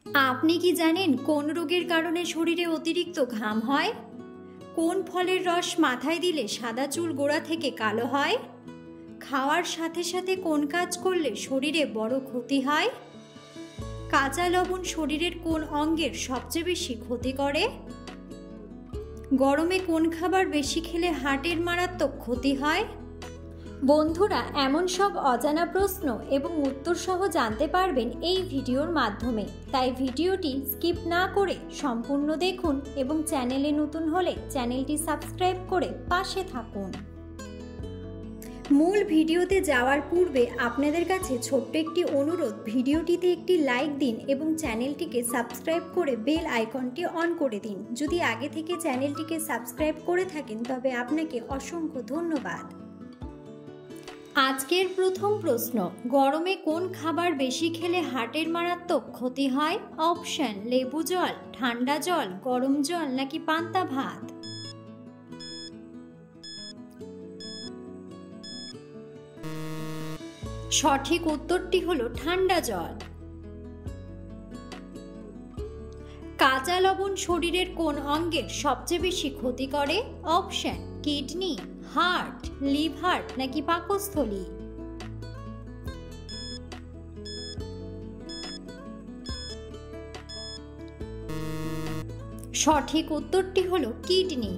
আপনি কি জানেন কোন রোগের কারণে শরীরে অতিরিক্ত ঘাম হয়? কোন ফলের রস মাথায় দিলে সাদা চুল গোড়া থেকে কালো হয়? খাওয়ার সাথে সাথে কোন কাজ করলে শরীরে বড় ক্ষতি হয়? কাঁচা লবণ শরীরের কোন অঙ্গের সবচেয়ে বেশি ক্ষতি করে? গরমে কোন খাবার বেশি খেলে হার্টের মারাত্মক ক্ষতি হয়? বন্ধুরা, এমন সব অজানা প্রশ্ন এবং উত্তর সহ জানতে পারবেন এই ভিডিওর মাধ্যমে। তাই ভিডিওটি স্কিপ না করে সম্পূর্ণ দেখুন এবং চ্যানেলে নতুন হলে চ্যানেলটি সাবস্ক্রাইব করে পাশে থাকুন। মূল ভিডিওতে যাওয়ার পূর্বে আপনাদের কাছে ছোট্ট একটি অনুরোধ, ভিডিওটিতে একটি লাইক দিন এবং চ্যানেলটিকে সাবস্ক্রাইব করে বেল আইকনটি অন করে দিন। যদি আগে থেকে চ্যানেলটিকে সাবস্ক্রাইব করে থাকেন তবে আপনাকে অসংখ্য ধন্যবাদ। আজকের প্রথম প্রশ্ন, গরমে কোন খাবার বেশি খেলে হার্টের মারাত্মক ক্ষতি হয়? অপশন: লেবু জল, ঠান্ডা জল, গরম জল নাকি পান্তা ভাত? সঠিক উত্তরটি হলো ঠান্ডা জল। কাঁচা লবণ শরীরের কোন অঙ্গের সবচেয়ে বেশি ক্ষতি করে? অপশন: কিডনি, হার্ট, লিভার নাকি পাকস্থলী? সঠিক উত্তরটি হলো কিডনি।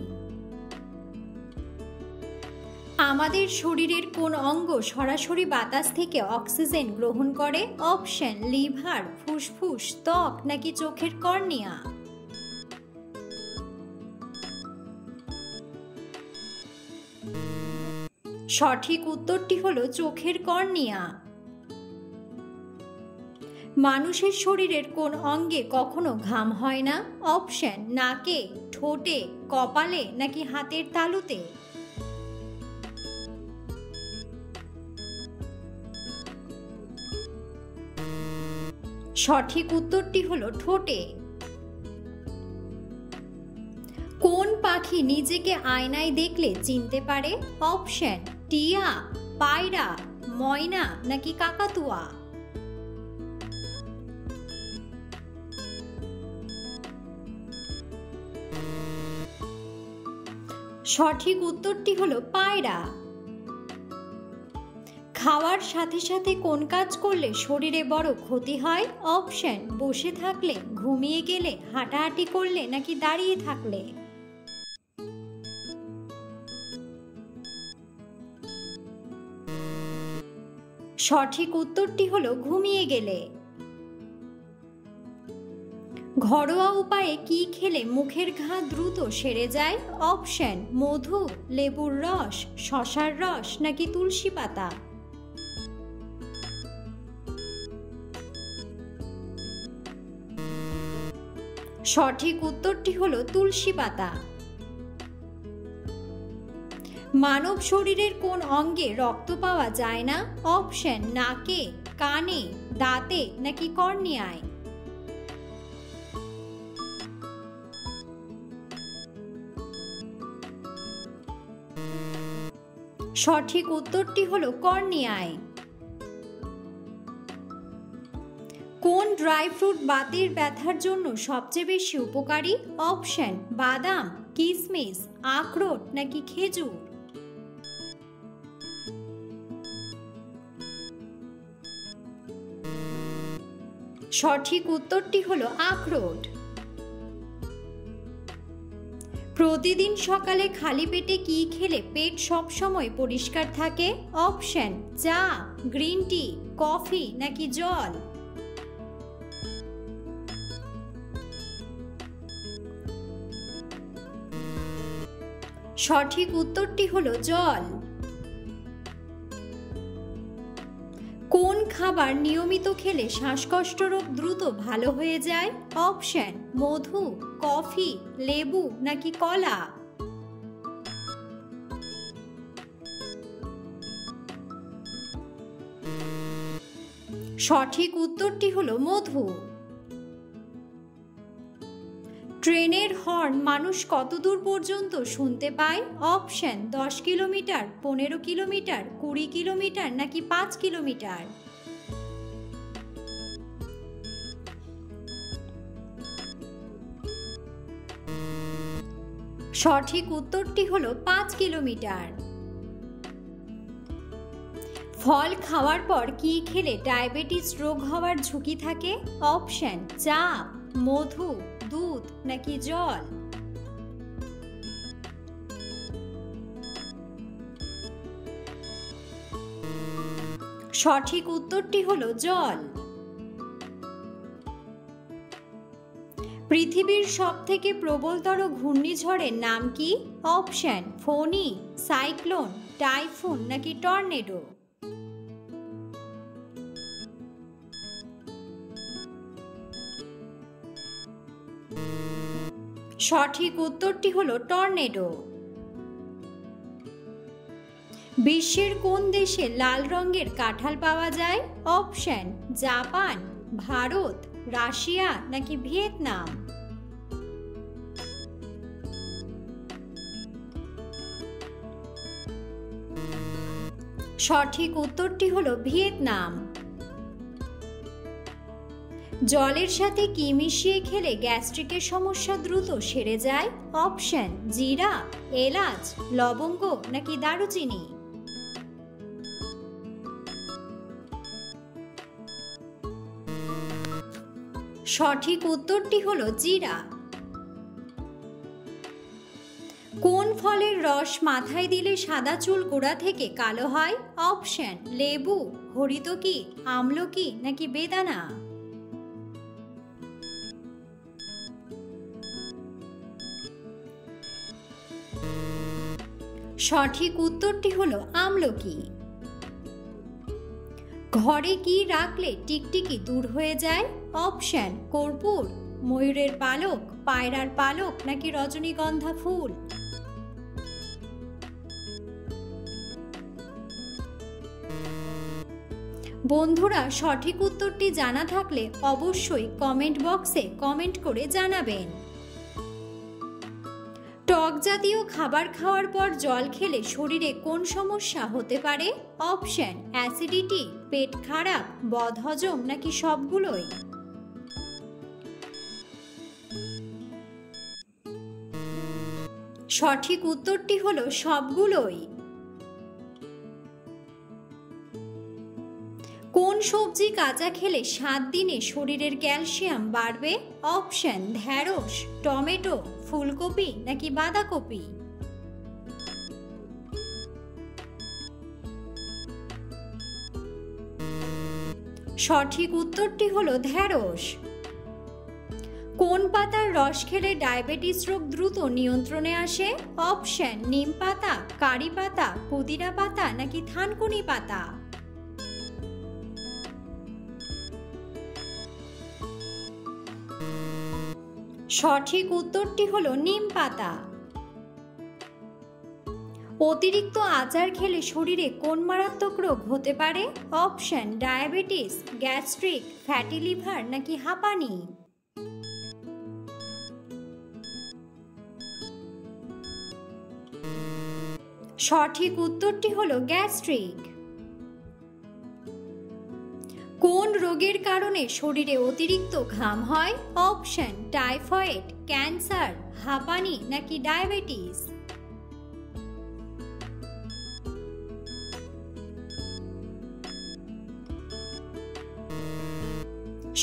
আমাদের শরীরের কোন অঙ্গ সরাসরি বাতাস থেকে অক্সিজেন গ্রহণ করে? অপশন: লিভার, ফুসফুস, ত্বক নাকি চোখের কর্নিয়া? সঠিক উত্তরটি হলো চোখের কর্নিয়া। মানুষের শরীরের কোন অঙ্গে কখনো ঘাম হয় না? অপশন: নাকে, ঠোঁটে, কপালে নাকি হাতের তালুতে? সঠিক উত্তরটি হলো ঠোঁটে। কোন পাখি নিজেকে আয়নায় দেখলে চিনতে পারে? অপশন: টিয়া, পায়রা, ময়না নাকি কাকাতুয়া? সঠিক উত্তরটি হলো পায়রা। খাওয়ার সাথে সাথে কোন কাজ করলে শরীরে বড় ক্ষতি হয়? অপশন: বসে থাকলে, ঘুমিয়ে গেলে, হাঁটাহাঁটি করলে নাকি দাঁড়িয়ে থাকলে? সঠিক উত্তরটি হলো ঘুমিয়ে গেলে। ঘরোয়া উপায়ে কি খেলে মুখের ঘা দ্রুত সেরে যায়? অপশন: মধু, লেবুর রস, শসার রস নাকি তুলসী পাতা? সঠিক উত্তরটি হলো তুলসী পাতা। মানব শরীরের কোন অঙ্গে রক্ত পাওয়া যায় না? অপশন: নাকে, কানে, দাঁতে নাকি কর্নিয়ায়? সঠিক উত্তরটি হলো কর্নিয়ায়। কোন ড্রাই ফ্রুট বাতের ব্যথার জন্য সবচেয়ে বেশি উপকারী? অপশন: বাদাম, কিশমিশ, আখরোট নাকি খেজুর? সঠিক উত্তরটি হলো আখরোট। প্রতিদিন সকালে খালি পেটে কি খেলে পেট সবসময় পরিষ্কার থাকে? অপশন: চা, গ্রিন টি, কফি নাকি জল? সঠিক উত্তরটি হলো জল। কোন খাবার নিয়মিত খেলে শ্বাসকষ্ট রোগ দ্রুত ভালো হয়ে যায়? অপশন: মধু, কফি, লেবু নাকি কলা? সঠিক উত্তরটি হলো মধু। ট্রেনের হর্ন মানুষ কত দূর পর্যন্ত শুনতে পায়? অপশন: 10 কিলোমিটার, 15 কিলোমিটার, 20 কিলোমিটার নাকি 5 কিলোমিটার? সঠিক উত্তরটি হলো 5 কিলোমিটার। ফল খাওয়ার পর কি খেলে ডায়াবেটিস রোগ হওয়ার ঝুঁকি থাকে? অপশন: চা, মধু, দুধ নাকি জল। সঠিক উত্তরটি হলো জল। পৃথিবীর সবথেকে প্রবলতর ঘূর্ণিঝড়ের নাম কি? অপশন: ফোনি, সাইক্লোন, টাইফুন নাকি টর্নেডো। সঠিক উত্তরটি হলো টর্নেডো। বিশ্বের কোন দেশে লাল রঙের কাঁঠাল পাওয়া যায়? অপশন: জাপান, ভারত, রাশিয়া নাকি ভিয়েতনাম। সঠিক উত্তরটি হলো ভিয়েতনাম। জলের সাথে কি মিশিয়ে খেলে গ্যাস্ট্রিকের সমস্যা দ্রুত সেরে যায়? অপশন: জিরা, এলাচ, লবঙ্গ নাকি দারুচিনি। সঠিক উত্তরটি হলো জিরা। কোন ফলের রস মাথায় দিলে সাদা চুল গোড়া থেকে কালো হয়? অপশন: লেবু, হরিতকি, আমলকি নাকি বেদানা। সঠিক উত্তরটি হলো আমলকি। ঘরে কি রাখলে টিকটিকি দূর হয়ে যায়? অপশন: কর্পূর, ময়ূরের পালক, পায়রার পালক নাকি রজনীগন্ধা ফুল। বন্ধুরা, সঠিক উত্তরটি জানা থাকলে অবশ্যই কমেন্ট বক্সে কমেন্ট করে জানাবেন। টক জাতীয় খাবার খাওয়ার পর জল খেলে শরীরে কোন সমস্যা হতে পারে? অপশন: অ্যাসিডিটি, পেট খারাপ, বদহজম নাকি সবগুলোই। সঠিক উত্তরটি হলো সবগুলোই। কোন সবজি কাঁচা খেলে 7 দিনে শরীরের ক্যালসিয়াম বাড়বে? অপশন: ঢ্যাঁড়স, টমেটো, ফুলকপি নাকি বাঁধাকপি। সঠিক উত্তরটি হলো ঢ্যাঁড়স। কোন পাতার রস খেলে ডায়াবেটিস রোগ দ্রুত নিয়ন্ত্রণে আসে? অপশন: নিম পাতা, কারি পাতা, পুদিনা পাতা নাকি থানকুনি পাতা। সঠিক উত্তরটি হলো নিম পাতা। অতিরিক্ত আচার খেলে শরীরে কোন মারাত্মক রোগ হতে পারে? Option: diabetes, gastric, fatty liver নাকি হাঁপানি। সঠিক উত্তরটি হলো গ্যাস্ট্রিক। কোন রোগের কারণে শরীরে অতিরিক্ত ঘাম হয়? অপশন: টাইফয়েড, ক্যান্সার, হাঁপানি নাকি ডায়াবেটিস।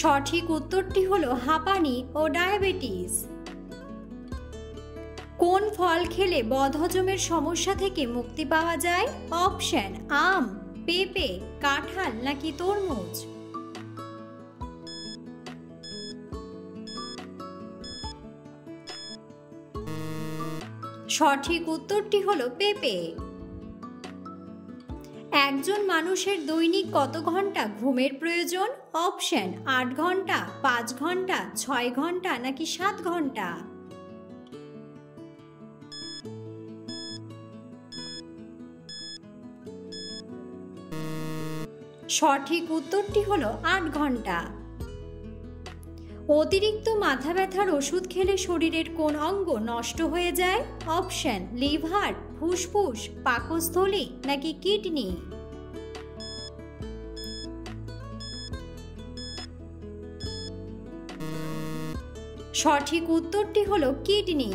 সঠিক উত্তরটি হলো হাঁপানি ও ডায়াবেটিস। কোন ফল খেলে বদহজমের সমস্যা থেকে মুক্তি পাওয়া যায়? অপশন: আম, পেঁপে, কাঁঠাল নাকি তরমুজ। সঠিক উত্তরটি হলো পেঁপে। একজন মানুষের দৈনিক কত ঘন্টা ঘুমের প্রয়োজন? অপশন: 8 ঘন্টা, 5 ঘন্টা, 6 ঘন্টা নাকি 7 ঘন্টা। সঠিক উত্তরটি হলো 8 ঘন্টা। অতিরিক্ত মাথা ব্যথার ওষুধ খেলে শরীরের কোন অঙ্গ নষ্ট হয়ে যায়? অপশন: লিভার, ফুসফুস, পাকস্থলী নাকি কিডনি। সঠিক উত্তরটি হলো কিডনি।